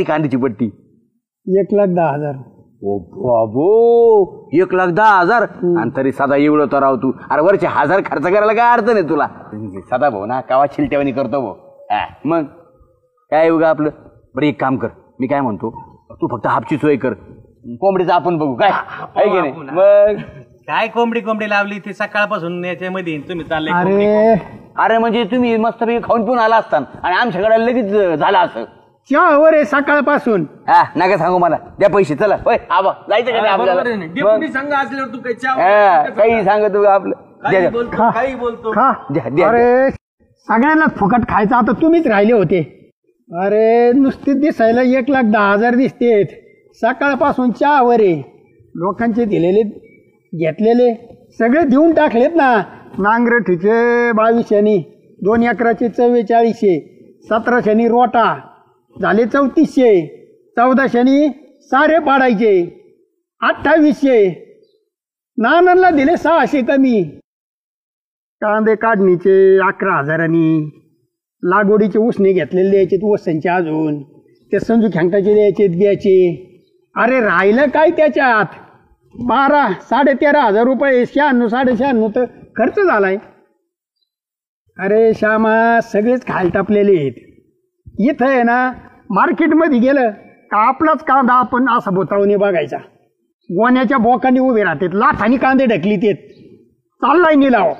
कांद्याची पट्टी 1,10,000. ओ बाबो 1,10,000 आणि तरी सदा एवढं तर राव तू. अरे वरचे 1,000 खर्च करायला काय अर्थ नाही तुला. सदा भाऊ ना कावा शिलट्यावानी करतो भाऊ. मग काय उगा आपलं. बरं एक काम कर, मी काय म्हणतो, तू फक्त हापची सोय कर, कोंबडीचं आपण बघू काय आहे की नाही. मग काय कोंबडी लावली ते सकाळपासून याच्यामध्ये तुम्ही चालले. अरे म्हणजे तुम्ही मस्तपैकी खाऊन पिऊन आला असता आणि आमच्याकडे लगेच झालं असं. चहावर आहे सकाळपासून. हा नका सांगू मला, द्या पैसे. चला होय आबा जायचं का नाही आपल्याला. संघ असल्यावर तू काही सांगत आपलं. काही बोलतो. अरे सगळ्यांनाच फुकट खायचं. आता तुम्हीच राहिले होते. अरे नुसतीच दिसायला 1,10,000 दिसतेत. सकाळपासून चहावर आहे. लोकांचे दिलेले घेतलेले सगळे देऊन टाकलेत ना. नांगरठीचे 2200, 2 एकराचे 4400, 1700 रोटा झाले 3400, 1400 सारे पाडायचे 2800. नानांना दिले 600 कमी. कांदे काढणीचे 11,000, लागवडीचे उसने घेतलेले द्यायचे वसंचे, अजून ते संजू खेंगटाचे द्यायचे. अरे राहिलं काय त्याच्यात. 13,500 रुपये 96 96 तर खर्च झालाय. अरे श्यामा सगळेच खायला टापलेले आहेत. इथं आहे ना मार्केटमध्ये गेलं का आपलाच कांदा आपण असा बोतावून बघायचा. गोण्याच्या बोकांनी उभे राहतात, लाथानी कांदे ढकलीत. चाललाय निलाव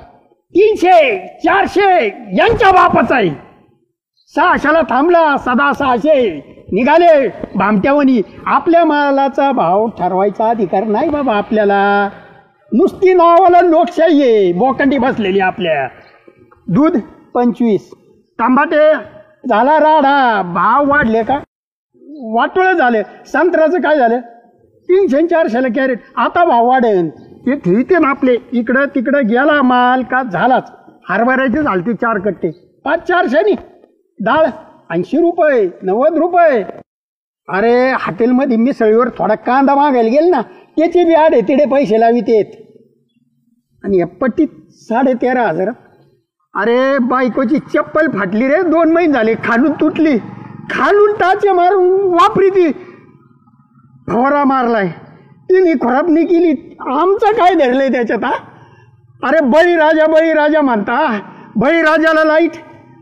300 400 यांच्या बापाचा आहे. 600ला थांबला, सदा 600 निघाले भामट्यावनी. आपल्या मालाचा भाव ठरवायचा अधिकार नाही बाबा आपल्याला. नुसती नावाला लोकशाही आहे बोकांडी बसलेली आपल्या. दूध 25, टमाटे झाला राडा, भाव वाढले का वाटोळं झाले. संत्र्याचं काय झालं 300 400ला कॅरेट. आता भाव वाढेल ते ठेवते ना आपले. इकडं तिकडं गेला माल का झालाच. हरभऱ्याचे झालते 4 कट्टे 500-400. डाळ 80 रुपये 90 रुपये. अरे हॉटेलमध्ये मिसळीवर थोडा कांदा मागायला गेल ना त्याचे बी आडे तिडे पैसे लावित. आणि या पट्टीत 13,500. अरे बायकोची चप्पल फाटली रे, 2 महिने झाले. खालून तुटली, खालून टाचे मारून वापरी ती. फवारा मारलाय तिने, खराबनी केली. आमचं काय धरलंय त्याच्यात. अरे बळीराजा म्हणता. बळीराजाला लाईट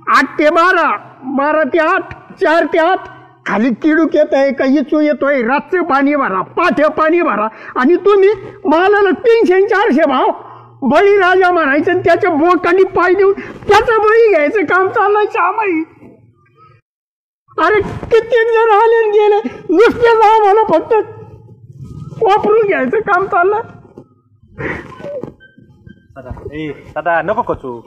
8 ते 12, 12 ते 8, 4 ते 8. खाली किडूक येत आहे, काही इचू येतोय. रातचं पाणी भरा, पाठ्या पाणी भरा. आणि तुम्ही मालाला 300 400 भाव. बळीराजा म्हणायचं आणि त्याच्या बोकांनी पाय देऊन त्याचा बळी घ्यायचं काम चाललंय श्यामाई. अरे कित्येक जण आले गेले, नुसते जाऊ मला फक्त वापरून घ्यायचं काम चाललं. दादा नको कचू.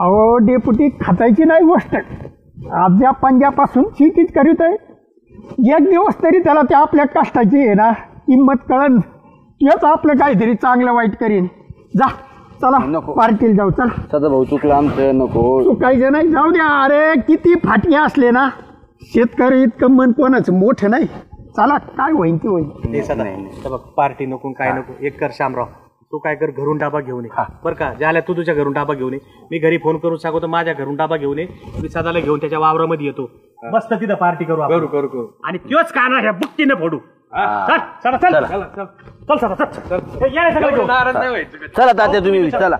अहो डेपुटी खतायची नाही गोष्ट. आजच्या पंजापासून शेतीच करीत आहे. एक दिवस तरी त्याला त्या आपल्या कष्टाची आहे ना किंमत कळन. तेच आपलं काहीतरी चांगलं वाईट करीन. जा चला नको पार्टीला जाऊ. चला सदा भाऊ चुकलं आमचं, नको चुकायचं नाही, जाऊ द्या. अरे किती फाटके असले ना शेतकरी इतकं मन कोणाचं मोठं नाही. चला काय होईन ते होईन. पार्टी नको काय नको. एक कर शामराव, तू काय कर घरून डाबा घेऊन ये बरं का. ज्याला तू तुझ्या घरून डाबा घेऊन ये. मी घरी फोन करून सांगतो माझ्या घरून डाबा घेऊन ये. मी सदाला घेऊन त्याच्या वावरामध्ये येतो. मस्त तिथं पार्टी करू करू. आणि तोच काना ह्या बुक्कीने फोडू. चल चल चल चल चल चल चल. चला तात्या तुम्ही चला.